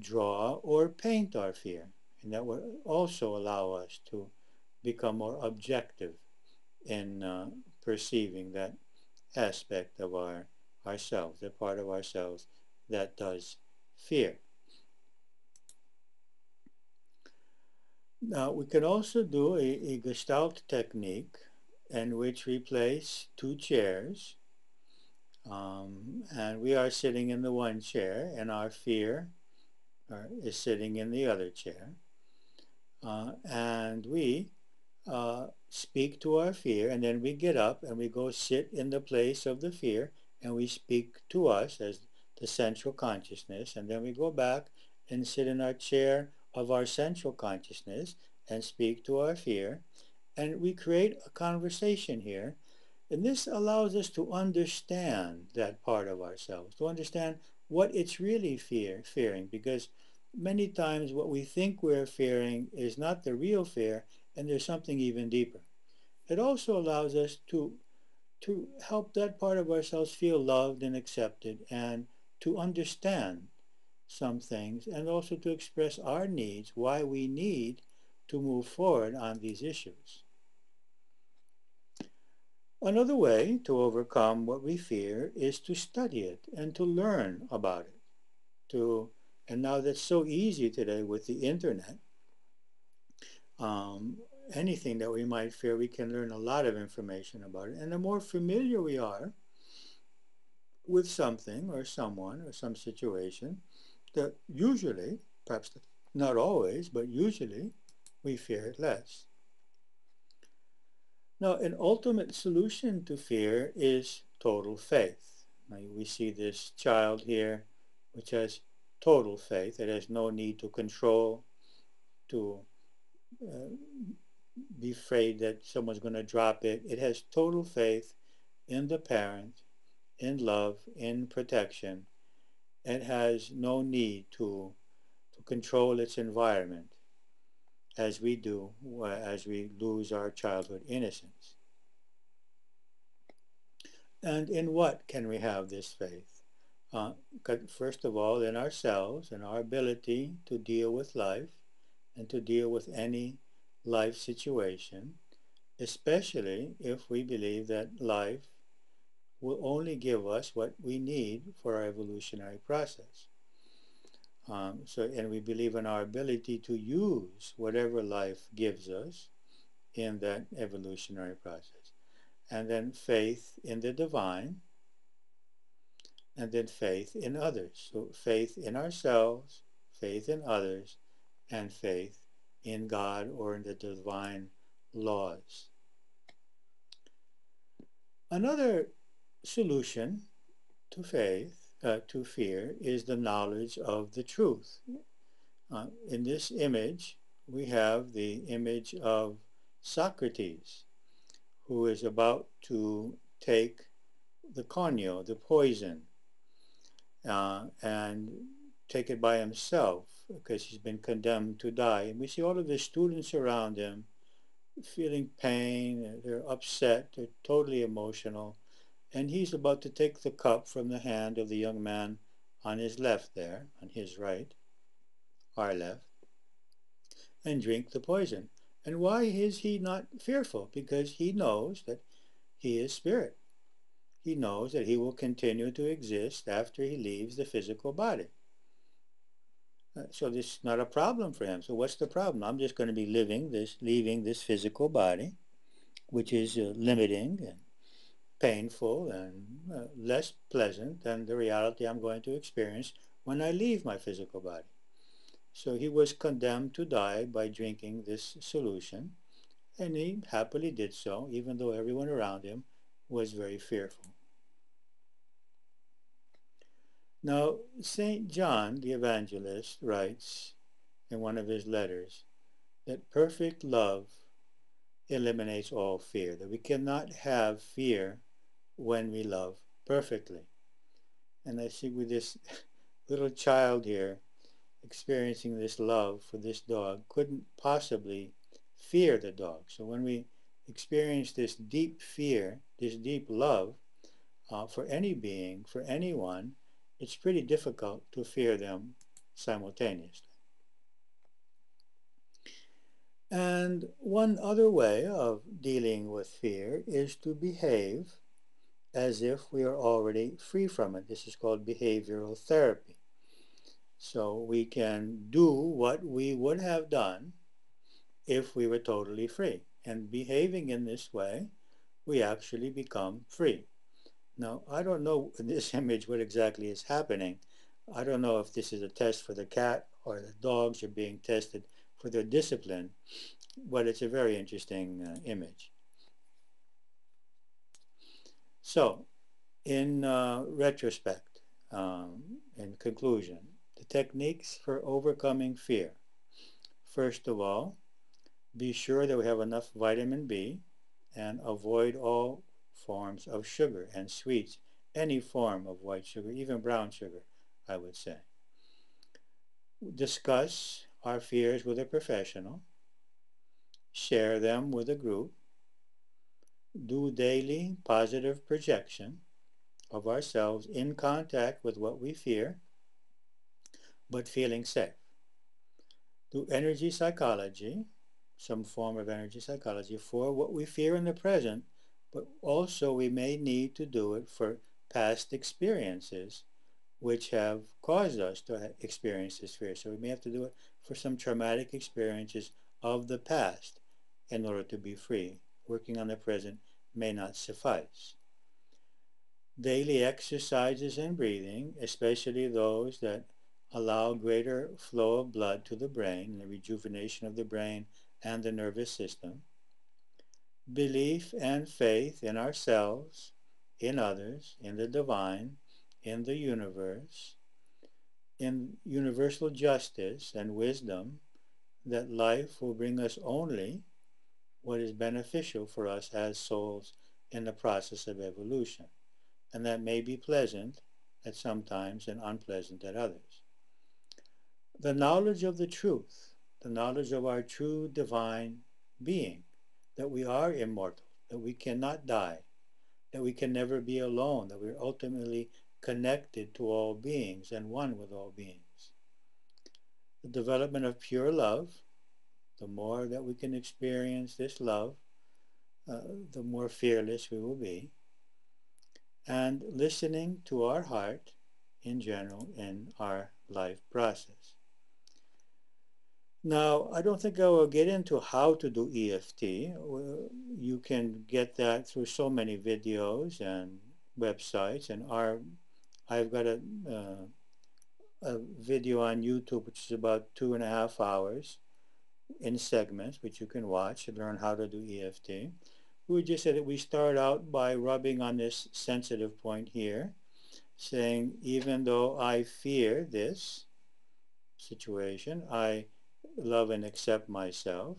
draw or paint our fear. And that will also allow us to become more objective in perceiving that aspect of ourselves, the part of ourselves that does fear. Now, we can also do a Gestalt technique in which we place two chairs, and we are sitting in the one chair, and our fear is sitting in the other chair. And we speak to our fear, and then we get up and we go sit in the place of the fear, and we speak to us as the central consciousness, and then we go back and sit in our chair of our central consciousness and speak to our fear, and we create a conversation here. And this allows us to understand that part of ourselves, to understand what it's really fearing, because many times what we think we're fearing is not the real fear, and there's something even deeper. It also allows us to help that part of ourselves feel loved and accepted, and to understand some things, and also to express our needs, why we need to move forward on these issues. Another way to overcome what we fear is to study it and to learn about it. And now that's so easy today with the internet. Um, Anything that we might fear, we can learn a lot of information about it. And the more familiar we are with something or someone or some situation, that usually, perhaps not always, but usually, we fear it less. Now, an ultimate solution to fear is total faith. Now, we see this child here, which has total faith. It has no need to control, to uh, be afraid that someone's going to drop it. It has total faith in the parent, in love, in protection. It has no need to control its environment as we do as we lose our childhood innocence. And in what can we have this faith? First of all, in ourselves and our ability to deal with life and to deal with any life situation, especially if we believe that life will only give us what we need for our evolutionary process. And we believe in our ability to use whatever life gives us in that evolutionary process. And then faith in the divine, and then faith in others. So faith in ourselves, faith in others, and faith in God or in the divine laws. Another solution to fear, is the knowledge of the truth. In this image, we have the image of Socrates, who is about to take the conio, the poison, and take it by himself because he's been condemned to die. And we see all of the students around him feeling pain, they're upset, they're totally emotional. And he's about to take the cup from the hand of the young man on his left there, on his right, our left, and drink the poison. And why is he not fearful? Because he knows that he is spirit. He knows that he will continue to exist after he leaves the physical body. So this is not a problem for him. So what's the problem? I'm just going to be leaving this physical body, which is limiting and painful and less pleasant than the reality I'm going to experience when I leave my physical body. So he was condemned to die by drinking this solution, and he happily did so, even though everyone around him was very fearful. Now, St. John the Evangelist writes in one of his letters that perfect love eliminates all fear, that we cannot have fear when we love perfectly. And I see with this little child here experiencing this love for this dog couldn't possibly fear the dog. So when we experience this deep fear, this deep love for any being, for anyone, it's pretty difficult to fear them simultaneously. And one other way of dealing with fear is to behave as if we are already free from it. This is called behavioral therapy. So we can do what we would have done if we were totally free. And behaving in this way, we actually become free. Now, I don't know in this image what exactly is happening. I don't know if this is a test for the cat or the dogs are being tested for their discipline, but it's a very interesting image. So, in retrospect, in conclusion, the techniques for overcoming fear. First of all, be sure that we have enough vitamin B and avoid all forms of sugar and sweets, any form of white sugar, even brown sugar, I would say. Discuss our fears with a professional, share them with a group, do daily positive projection of ourselves in contact with what we fear, but feeling safe. Do energy psychology, some form of energy psychology for what we fear in the present, but also we may need to do it for past experiences which have caused us to experience this fear. So we may have to do it for some traumatic experiences of the past in order to be free. Working on the present may not suffice. Daily exercises and breathing, especially those that allow greater flow of blood to the brain, the rejuvenation of the brain and the nervous system. Belief and faith in ourselves, in others, in the divine, in the universe, in universal justice and wisdom, that life will bring us only what is beneficial for us as souls in the process of evolution. And that may be pleasant at some times and unpleasant at others. The knowledge of the truth, the knowledge of our true divine being, that we are immortal, that we cannot die, that we can never be alone, that we're ultimately connected to all beings and one with all beings. The development of pure love, the more that we can experience this love, the more fearless we will be. And listening to our heart in general in our life process. Now, I don't think I will get into how to do EFT. You can get that through so many videos and websites, and I've got a video on YouTube which is about 2.5 hours in segments, which you can watch and learn how to do EFT. We just said that we start out by rubbing on this sensitive point here, saying, even though I fear this situation, I love and accept myself,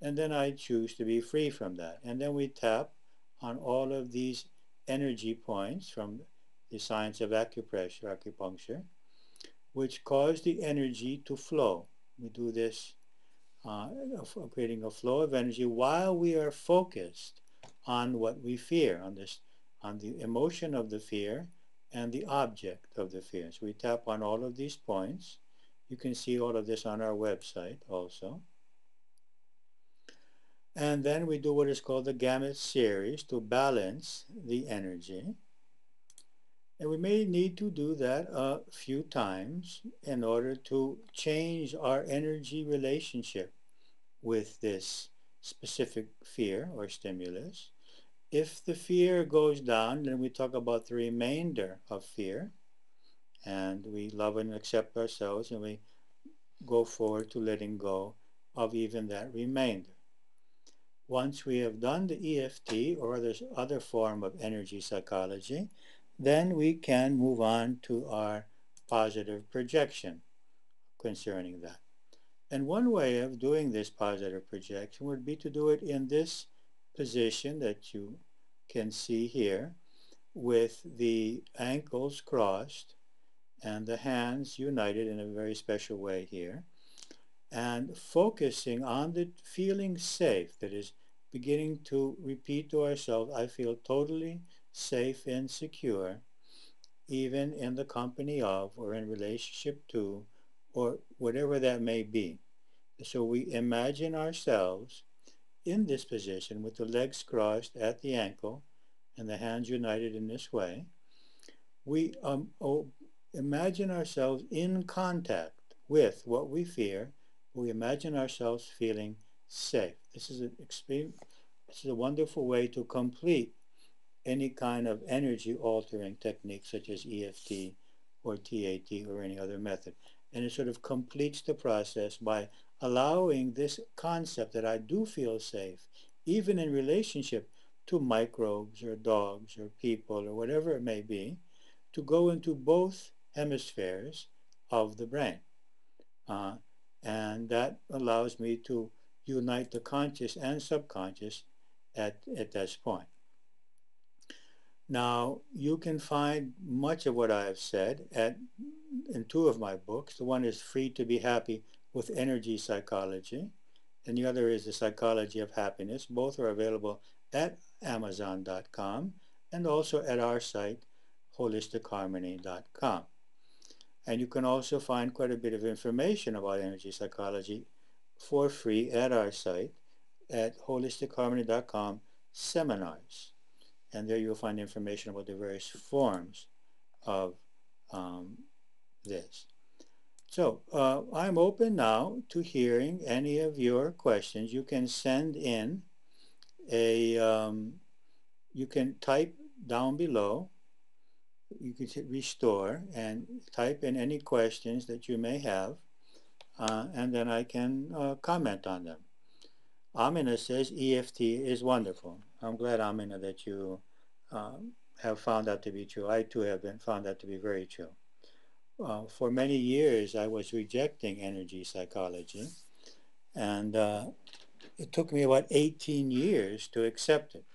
and then I choose to be free from that. And then we tap on all of these energy points from the science of acupuncture, which cause the energy to flow. We do this creating a flow of energy while we are focused on what we fear, on the emotion of the fear and the object of the fear. So we tap on all of these points. You can see all of this on our website also. And then we do what is called the gamut series to balance the energy. And we may need to do that a few times in order to change our energy relationship with this specific fear or stimulus. If the fear goes down, then we talk about the remainder of fear, and we love and accept ourselves, and we go forward to letting go of even that remainder. Once we have done the EFT or this other form of energy psychology, then we can move on to our positive projection concerning that. And one way of doing this positive projection would be to do it in this position that you can see here, with the ankles crossed and the hands united in a very special way here, and focusing on the feeling safe, that is beginning to repeat to ourselves, I feel totally safe and secure, even in the company of or in relationship to or whatever that may be. So we imagine ourselves in this position with the legs crossed at the ankle and the hands united in this way. We imagine ourselves in contact with what we fear. We imagine ourselves feeling safe. This is a wonderful way to complete any kind of energy altering technique such as EFT or TAT or any other method. And it sort of completes the process by allowing this concept that I do feel safe, even in relationship to microbes or dogs or people or whatever it may be, to go into both hemispheres of the brain. Uh, and that allows me to unite the conscious and subconscious at this point. Now, you can find much of what I have said in two of my books. The one is Free to Be Happy with Energy Psychology, and the other is The Psychology of Happiness. Both are available at Amazon.com and also at our site, holistichearmony.com. And you can also find quite a bit of information about energy psychology for free at our site at holistichearmony.com seminars. And there you'll find information about the various forms of um, this. So I'm open now to hearing any of your questions. You can send in you can type down below, you can hit restore and type in any questions that you may have, and then I can comment on them. Amina says EFT is wonderful. I'm glad, Amina, that you have found that to be true. I too have found that to be very true. For many years, I was rejecting energy psychology, and it took me about 18 years to accept it.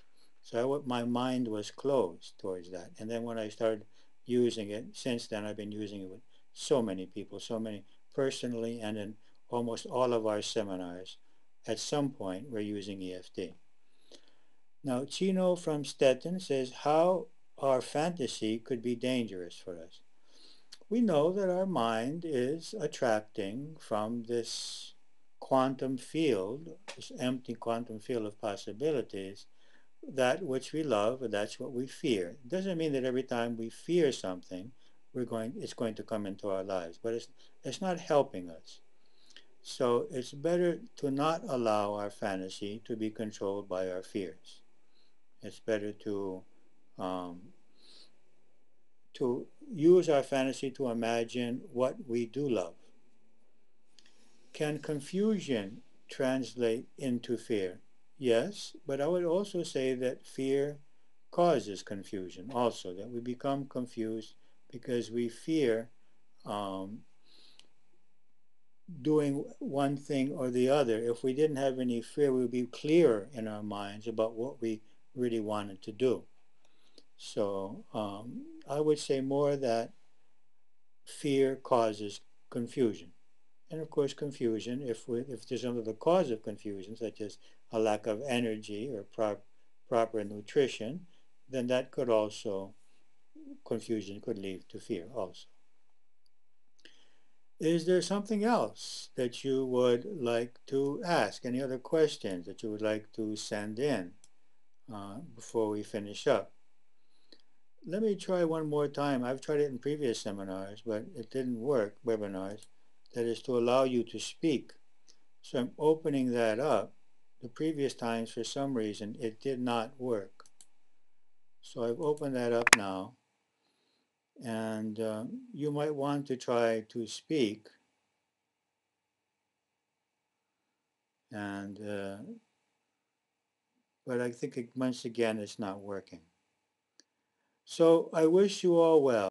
So my mind was closed towards that. And then when I started using it, since then I've been using it with so many people, so many personally, and in almost all of our seminars. At some point, we're using EFT. Now, Chino from Stettin says how our fantasy could be dangerous for us. We know that our mind is attracting from this quantum field, this empty quantum field of possibilities, that which we love, and that's what we fear. It doesn't mean that every time we fear something, it's going to come into our lives, but it's not helping us. So it's better to not allow our fantasy to be controlled by our fears. It's better um, to use our fantasy to imagine what we do love. Can confusion translate into fear? Yes, but I would also say that fear causes confusion also, that we become confused because we fear um, doing one thing or the other. If we didn't have any fear, we would be clearer in our minds about what we really wanted to do. So I would say more that fear causes confusion. And of course, confusion, if there's another cause of confusion, such as a lack of energy or proper nutrition, then that could also, confusion could lead to fear also. Is there something else that you would like to ask? Any other questions that you would like to send in before we finish up? Let me try one more time. I've tried it in previous seminars, but it didn't work, webinars. That is to allow you to speak. So I'm opening that up. The previous times, for some reason, it did not work. So I've opened that up now. And you might want to try to speak. And but I think once again it's not working. So I wish you all well.